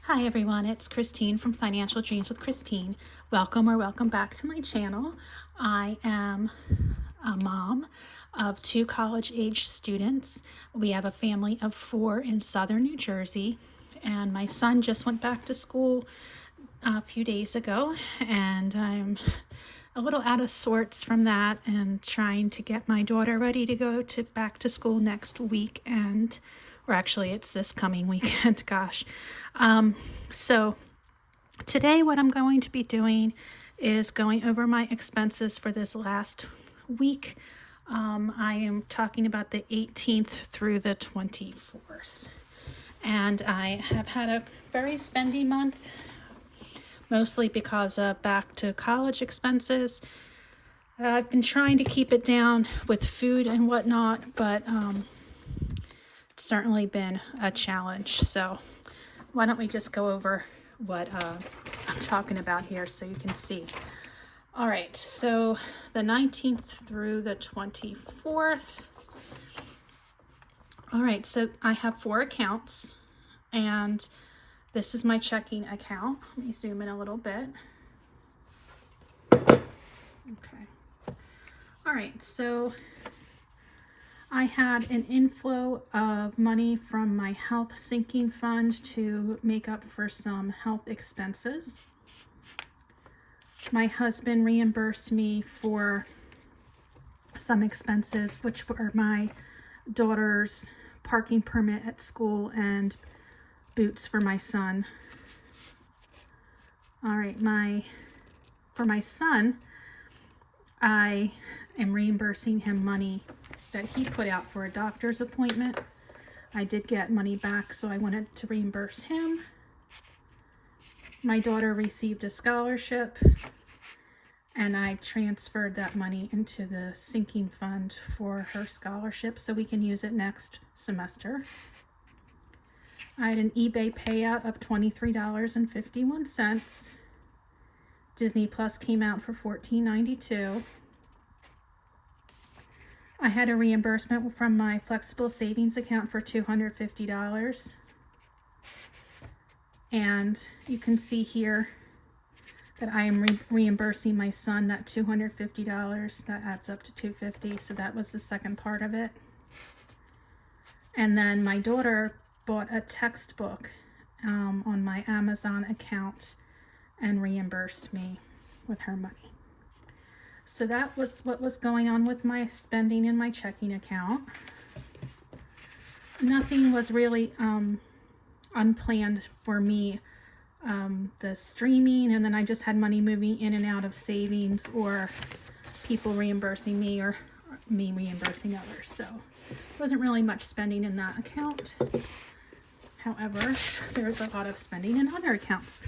Hi everyone, it's Christine from Financial Dreams with Christine. Welcome back to my channel. I am a mom of two college-age students. We have a family of 4 in southern New Jersey, and my son just went back to school a few days ago, and I'm a little out of sorts from that and trying to get my daughter ready to go to back to school next weekend, or actually it's this coming weekend. Gosh. So today what I'm going to be doing is going over my expenses for this last week. I am talking about the 18th through the 24th, and I have had a very spendy month, mostly because of back to college expenses. I've been trying to keep it down with food and whatnot, but it's certainly been a challenge. So why don't we just go over what I'm talking about here so you can see. All right, so the 19th through the 24th. All right, so I have 4 accounts, and this is my checking account. Let me zoom in a little bit. Okay. All right, so I had an inflow of money from my health sinking fund to make up for some health expenses. My husband reimbursed me for some expenses, which were my daughter's parking permit at school and boots for my son. All right, for my son, I am reimbursing him money that he put out for a doctor's appointment. I did get money back, so I wanted to reimburse him. My daughter received a scholarship, and I transferred that money into the sinking fund for her scholarship so we can use it next semester. I had an eBay payout of $23.51. Disney Plus came out for $14.92. I had a reimbursement from my flexible savings account for $250. And you can see here that I am reimbursing my son that $250. That adds up to $250. So that was the second part of it. And then my daughter bought a textbook on my Amazon account and reimbursed me with her money. So that was what was going on with my spending in my checking account. Nothing was really unplanned for me. The streaming, and then I just had money moving in and out of savings, or people reimbursing me, or me reimbursing others. So there wasn't really much spending in that account. However, there's a lot of spending in other accounts.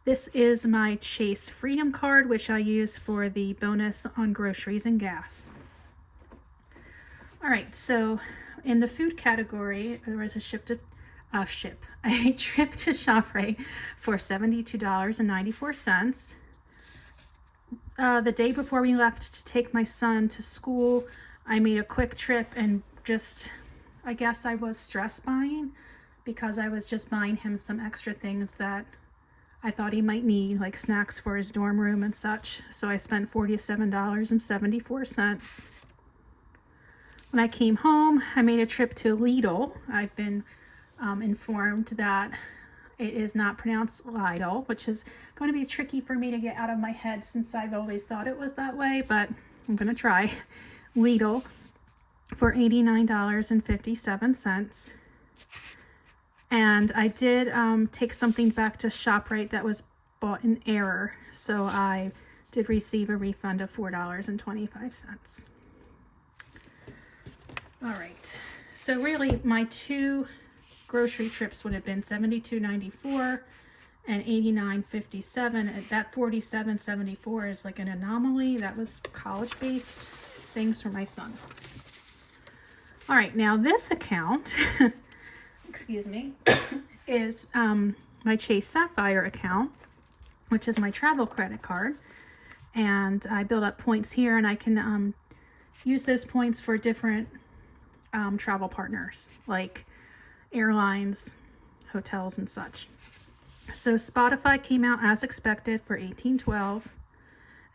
This is my Chase Freedom Card, which I use for the bonus on groceries and gas. All right, so in the food category, there was a trip to ShopRite for $72.94. The day before we left to take my son to school, I made a quick trip and I guess I was stress buying, because I was just buying him some extra things that I thought he might need, like snacks for his dorm room and such. So I spent $47.74. When I came home, I made a trip to Lidl. I've been informed that it is not pronounced Lidl, which is going to be tricky for me to get out of my head since I've always thought it was that way, but I'm going to try. Lidl for $89.57. And I did take something back to ShopRite that was bought in error, so I did receive a refund of $4.25. All right, so really my 2 grocery trips would have been $72.94 and $89.57. That $47.74 is like an anomaly. That was college-based things for my son. All right, now this account excuse me, is my Chase Sapphire account, which is my travel credit card. And I build up points here, and I can use those points for different travel partners, like airlines, hotels, and such. So Spotify came out as expected for $18.12.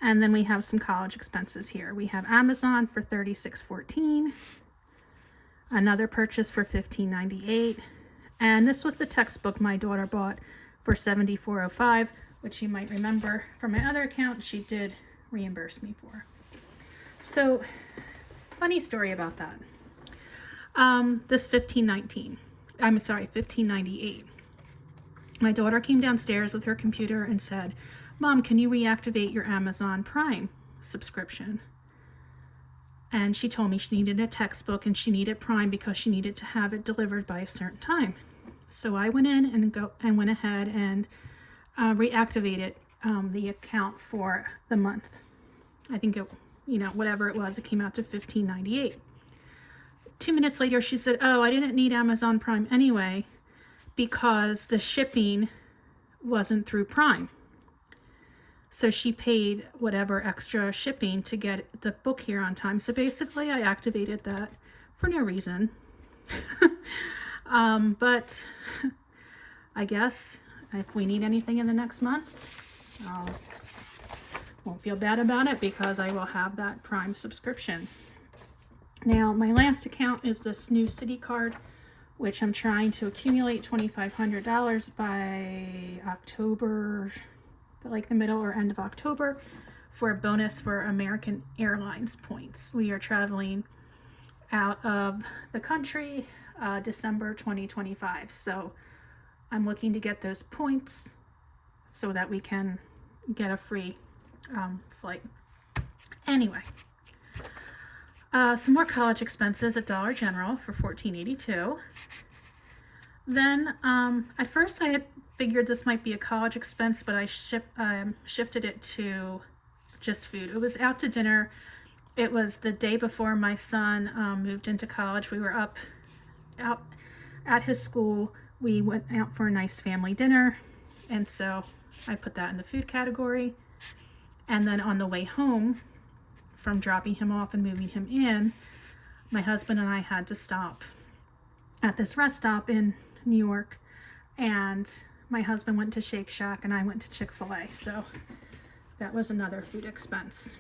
And then we have some college expenses here. We have Amazon for $36.14. Another purchase for $15.98. And this was the textbook my daughter bought for $74.05, which you might remember from my other account, she did reimburse me for. So, funny story about that. This $15.98. My daughter came downstairs with her computer and said, "Mom, can you reactivate your Amazon Prime subscription?" And she told me she needed a textbook and she needed Prime because she needed to have it delivered by a certain time. So I went in and went ahead and reactivated the account for the month. I think it, whatever it was, it came out to $15.98. 2 minutes later, she said, "Oh, I didn't need Amazon Prime anyway because the shipping wasn't through Prime." So she paid whatever extra shipping to get the book here on time. So basically, I activated that for no reason. But I guess if we need anything in the next month, I won't feel bad about it because I will have that Prime subscription. Now, my last account is this new Citi card, which I'm trying to accumulate $2,500 by October, like the middle or end of October, for a bonus for American Airlines points. We are traveling out of the country December 2025. So I'm looking to get those points so that we can get a free flight. Anyway, some more college expenses at Dollar General for $14.82. Then at first I had figured this might be a college expense, but I shifted it to just food. It was out to dinner. It was the day before my son moved into college. We were out at his school. We went out for a nice family dinner, and so I put that in the food category. And then on the way home from dropping him off and moving him in, my husband and I had to stop at this rest stop in New York, and my husband went to Shake Shack and I went to Chick-fil-A. So that was another food expense.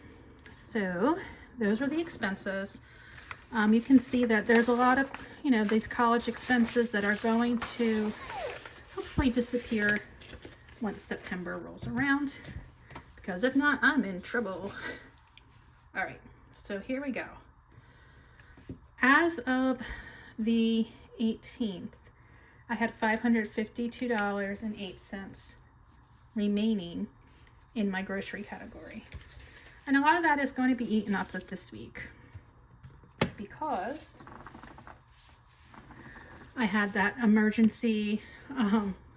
So those were the expenses. You can see that there's a lot of, these college expenses that are going to hopefully disappear once September rolls around, because if not, I'm in trouble. All right, so here we go. As of the 18th, I had $552.08 remaining in my grocery category. And a lot of that is going to be eaten up this week because I had that emergency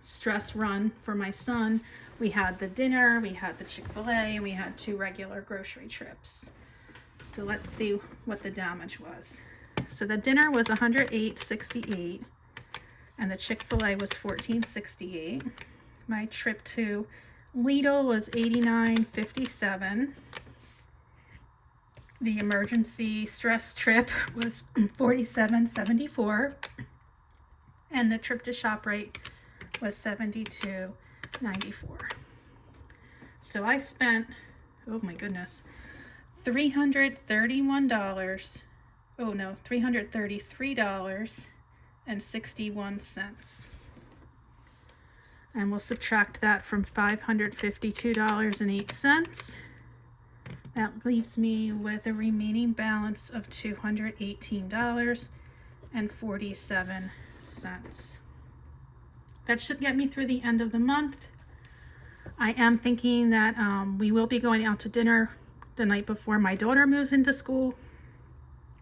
stress run for my son. We had the dinner, we had the Chick-fil-A, and we had 2 regular grocery trips. So let's see what the damage was. So the dinner was $108.68 and the Chick-fil-A was $14.68. My trip to Lidl was $89.57. The emergency stress trip was $47.74. And the trip to ShopRite was $72.94. So I spent, oh my goodness, $333.61. And we'll subtract that from $552.08. That leaves me with a remaining balance of $218.47. That should get me through the end of the month. I am thinking that we will be going out to dinner the night before my daughter moves into school.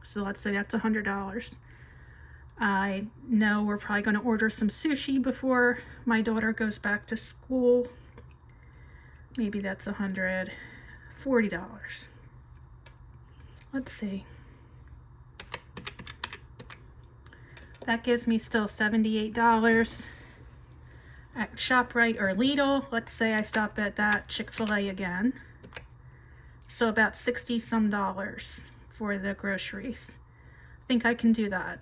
So let's say that's $100. I know we're probably going to order some sushi before my daughter goes back to school. Maybe that's $140. Let's see. That gives me still $78 at ShopRite or Lidl. Let's say I stop at that Chick-fil-A again. So about $60 some for the groceries. I think I can do that.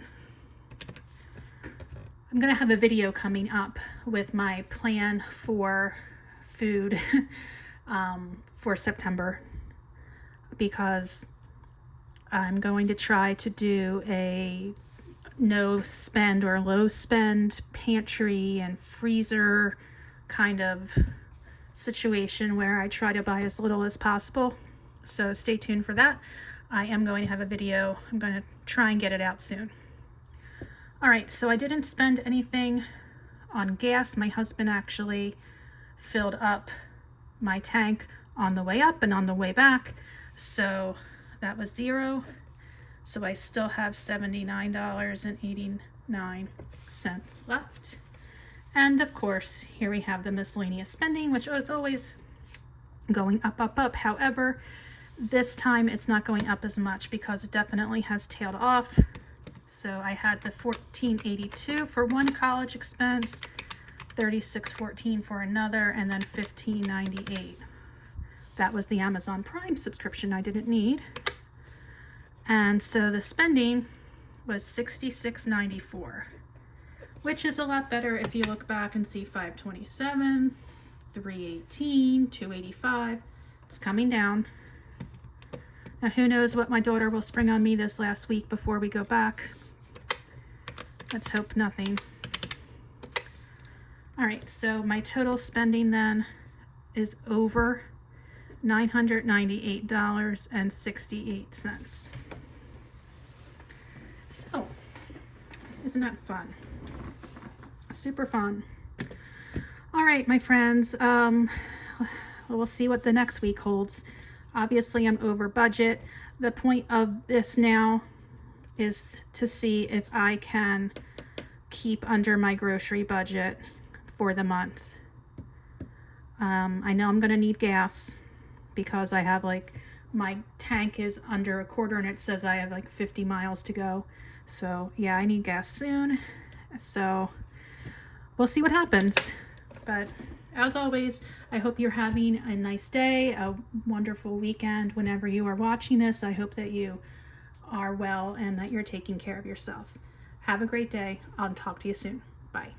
I'm going to have a video coming up with my plan for food for September, because I'm going to try to do a no spend or low spend pantry and freezer kind of situation where I try to buy as little as possible. So stay tuned for that. I am going to have a video. I'm going to try and get it out soon. All right, so I didn't spend anything on gas. My husband actually filled up my tank on the way up and on the way back. So that was $0. So I still have $79.89 left. And of course, here we have the miscellaneous spending, which is always going up, up, up. However, this time it's not going up as much because it definitely has tailed off. So I had the $14.82 for one college expense, $36.14 for another, and then $15.98. That was the Amazon Prime subscription I didn't need. And so the spending was $66.94, which is a lot better if you look back and see $527, $318, $285. It's coming down. Now who knows what my daughter will spring on me this last week before we go back. Let's hope nothing. All right, so my total spending then is over $998.68. So, isn't that fun? Super fun. All right, my friends, we'll see what the next week holds. Obviously, I'm over budget. The point of this now is to see if I can keep under my grocery budget for the month. I know I'm going to need gas because I have my tank is under a quarter and it says I have 50 miles to go. So yeah, I need gas soon. So we'll see what happens. But as always, I hope you're having a nice day, a wonderful weekend whenever you are watching this. I hope that you are well and that you're taking care of yourself. Have a great day. I'll talk to you soon. Bye.